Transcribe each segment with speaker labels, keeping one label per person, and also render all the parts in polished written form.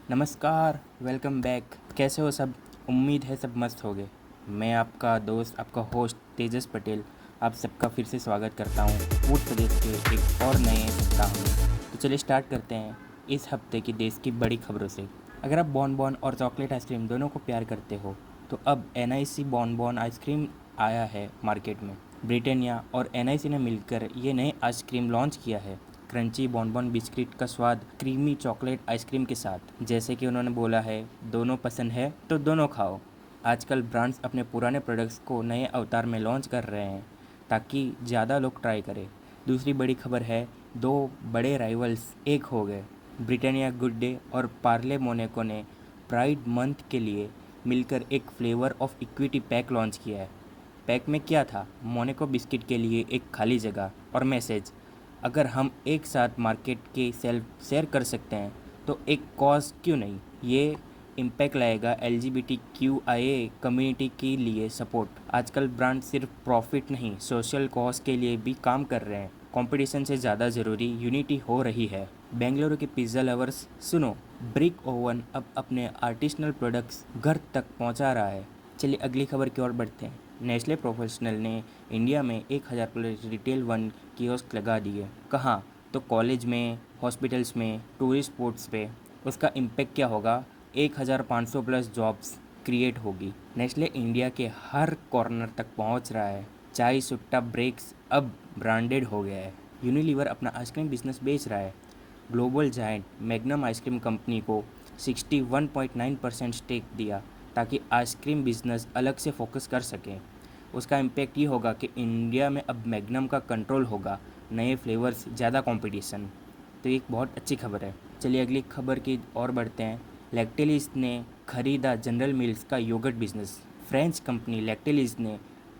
Speaker 1: नमस्कार, welcome back. कैसे हो सब? उम्मीद है सब मस्त होगे। मैं आपका दोस्त, आपका होस्ट तेजस पटेल आप सबका फिर से स्वागत करता हूँ फूड प्रदेश के एक और नए सप्ताह में। तो चलिए स्टार्ट करते हैं इस हफ्ते की देश की बड़ी खबरों से। अगर आप बॉन और चॉकलेट आइसक्रीम दोनों को प्यार करते हो तो अब एनआईसी बॉन आइसक्रीम आया है मार्केट में। ब्रिटानिया और एनआईसी ने मिलकर ये नए आइसक्रीम लॉन्च किया है। क्रंची बॉन बिस्किट का स्वाद क्रीमी चॉकलेट आइसक्रीम के साथ। जैसे कि उन्होंने बोला है, दोनों पसंद है तो दोनों खाओ। आजकल ब्रांड्स अपने पुराने प्रोडक्ट्स को नए अवतार में लॉन्च कर रहे हैं ताकि ज़्यादा लोग ट्राई करें। दूसरी बड़ी खबर है, दो बड़े राइवल्स एक हो गए। ब्रिटानिया गुड डे और पार्ले मोनाको ने प्राइड मंथ के लिए मिलकर एक flavour of equity pack launch किया है। पैक में क्या था? मोनाको बिस्किट के लिए एक खाली जगह और मैसेज, अगर हम एक साथ मार्केट के सेल्फ शेयर कर सकते हैं तो एक कॉज क्यों नहीं। ये इम्पैक्ट लाएगा LGBTQIA कम्युनिटी के लिए सपोर्ट। आजकल ब्रांड सिर्फ प्रॉफिट नहीं, सोशल कॉज के लिए भी काम कर रहे हैं। कंपटीशन से ज़्यादा ज़रूरी यूनिटी हो रही है। बेंगलुरु के पिज़्ज़ा लवर्स सुनो, ब्रिक ओवन अब अपने आर्टिसनल प्रोडक्ट्स घर तक पहुंचा रहा है। चलिए अगली खबर की ओर बढ़ते हैं। नेस्ले प्रोफेशनल ने इंडिया में 1000 प्लस रिटेल वन कियोस्क लगा दिए। कहाँ? तो कॉलेज में, हॉस्पिटल्स में, टूरिस्ट स्पॉट्स पे। उसका इम्पैक्ट क्या होगा? 1500 प्लस जॉब्स क्रिएट होगी। नेस्ले इंडिया के हर कॉर्नर तक पहुंच रहा है। चाय सुट्टा ब्रेक्स अब ब्रांडेड हो गया है। यूनिलीवर अपना आइसक्रीम बिजनेस बेच रहा है। Global giant magnum ice cream company को 61.9% स्टेक दिया ताकि आइसक्रीम बिजनेस अलग से फोकस कर सकें। उसका इम्पैक्ट ये होगा कि इंडिया में अब मैग्नम का कंट्रोल होगा, नए फ्लेवर्स, ज़्यादा कंपटीशन। तो एक बहुत अच्छी खबर है। चलिए अगली खबर की ओर बढ़ते हैं। लैक्टेलिस ने खरीदा जनरल मिल्स का yogurt business. French company Lactalis ने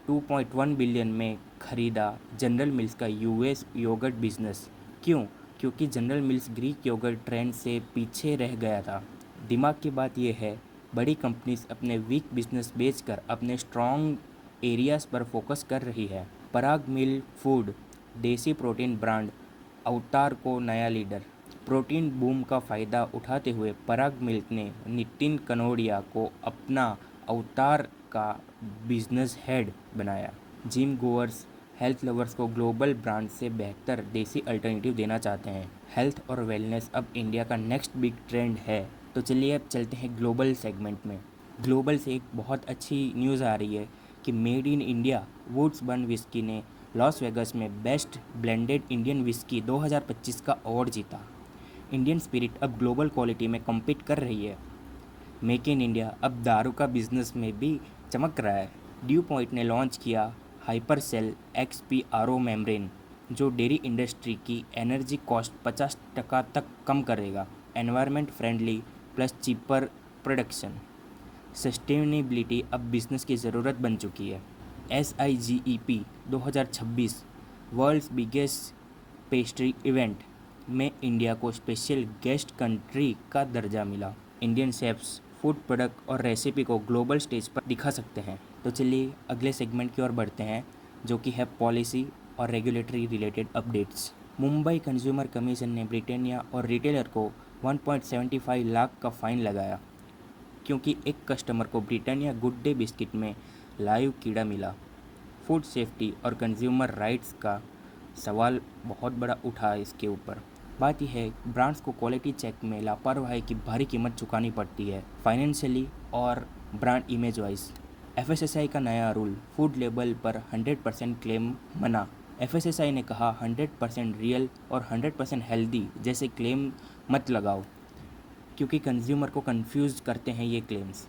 Speaker 1: 2.1 बिलियन में खरीदा जनरल मिल्स का यूएस योगर्ट बिजनेस। क्यों? क्योंकि General Mills Greek yogurt trend से पीछे रह गया था। दिमाग की बात यह है, बड़ी कंपनीज अपने वीक बिजनेस बेचकर अपने स्ट्रॉन्ग एरियाज़ पर फोकस कर रही है। पराग मिल फूड देसी प्रोटीन ब्रांड अवतार को नया लीडर। प्रोटीन बूम का फ़ायदा उठाते हुए पराग मिल्क ने नितिन कनोडिया को अपना अवतार का बिजनेस हेड बनाया। जिम गोअर्स हेल्थ लवर्स को ग्लोबल ब्रांड से बेहतर देसी अल्टरनेटिव देना चाहते हैं। हेल्थ और वेलनेस अब इंडिया का नेक्स्ट बिग ट्रेंड है। तो चलिए अब चलते हैं ग्लोबल सेगमेंट में। ग्लोबल से एक बहुत अच्छी न्यूज़ आ रही है कि made in India Woodburns whisky ने लॉस वेगस में बेस्ट ब्लेंडेड इंडियन विस्की 2025 का अवार्ड जीता। इंडियन स्पिरिट अब ग्लोबल क्वालिटी में कम्पीट कर रही है। मेक इन इंडिया अब दारू का बिजनेस में भी चमक रहा है। ड्यू पॉइंट ने लॉन्च किया हाइपर सेल XPRO मेम्ब्रेन, जो डेयरी इंडस्ट्री की एनर्जी कॉस्ट 50% तक कम करेगा। Environment friendly plus cheaper production. Sustainability अब बिजनेस की ज़रूरत बन चुकी है। SIGEP 2026 world's biggest pastry event में इंडिया को स्पेशल गेस्ट कंट्री का दर्जा मिला। इंडियन शेफ्स फूड प्रोडक्ट और रेसिपी को ग्लोबल स्टेज पर दिखा सकते हैं। तो चलिए अगले सेगमेंट की ओर बढ़ते हैं, जो कि है पॉलिसी और regulatory related updates. Mumbai consumer commission ने ब्रिटानिया और रिटेलर को 1.75 लाख का फ़ाइन लगाया क्योंकि एक कस्टमर को ब्रिटानिया गुड डे बिस्किट में लाइव कीड़ा मिला। फूड सेफ्टी और कंज्यूमर राइट्स का सवाल बहुत बड़ा उठा है इसके ऊपर। बात यह है, ब्रांड्स को क्वालिटी चेक में लापरवाही की भारी कीमत चुकानी पड़ती है, फाइनेंशियली और ब्रांड इमेज वाइज। FSSAI का नया रूल, फूड लेबल पर 100% क्लेम मना। FSSAI ने कहा 100% रियल और 100% हेल्दी जैसे क्लेम मत लगाओ, क्योंकि कंज्यूमर को कंफ्यूज करते हैं ये क्लेम्स।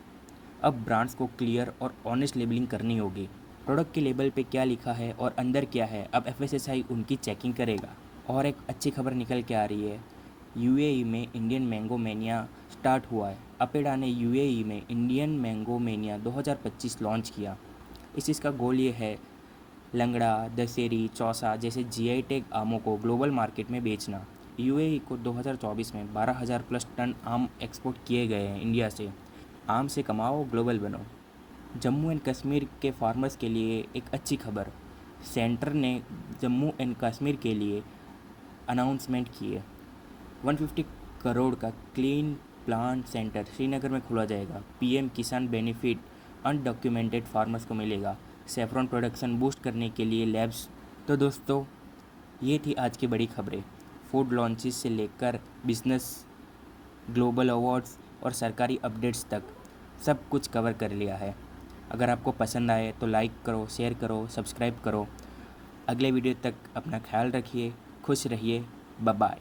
Speaker 1: अब ब्रांड्स को क्लियर और ऑनेस्ट लेबलिंग करनी होगी। प्रोडक्ट के लेबल पे क्या लिखा है और अंदर क्या है, अब FSSAI उनकी चेकिंग करेगा। और एक अच्छी खबर निकल के आ रही है, UAE में इंडियन मैंगो मैनिया स्टार्ट हुआ है। अपेडा ने UAE में इंडियन मैंगो मैनिया 2025 लॉन्च किया। इस चीज़ का गोल ये है, लंगड़ा, दशहरी, चौसा जैसे GI टैग आमों को ग्लोबल मार्केट में बेचना। UAE को 2024 में 12,000 प्लस टन आम एक्सपोर्ट किए गए हैं इंडिया से। आम से कमाओ, ग्लोबल बनो। जम्मू एंड कश्मीर के फार्मर्स के लिए एक अच्छी खबर, सेंटर ने जम्मू एंड कश्मीर के लिए अनाउंसमेंट किए 150 करोड़ का क्लीन प्लांट सेंटर श्रीनगर में खोला जाएगा। पीएम किसान बेनिफिट अनडॉक्यूमेंटेड फार्मर्स को मिलेगा। सेफ्रॉन प्रोडक्शन बूस्ट करने के लिए लैब्स। तो दोस्तों, ये थी आज की बड़ी खबरें। फूड लॉन्चेस से लेकर बिजनेस, ग्लोबल अवार्ड्स और सरकारी अपडेट्स तक सब कुछ कवर कर लिया है। अगर आपको पसंद आए तो लाइक करो, शेयर करो, सब्सक्राइब करो। अगले वीडियो तक अपना ख्याल रखिए, खुश रहिए, बाय बाय।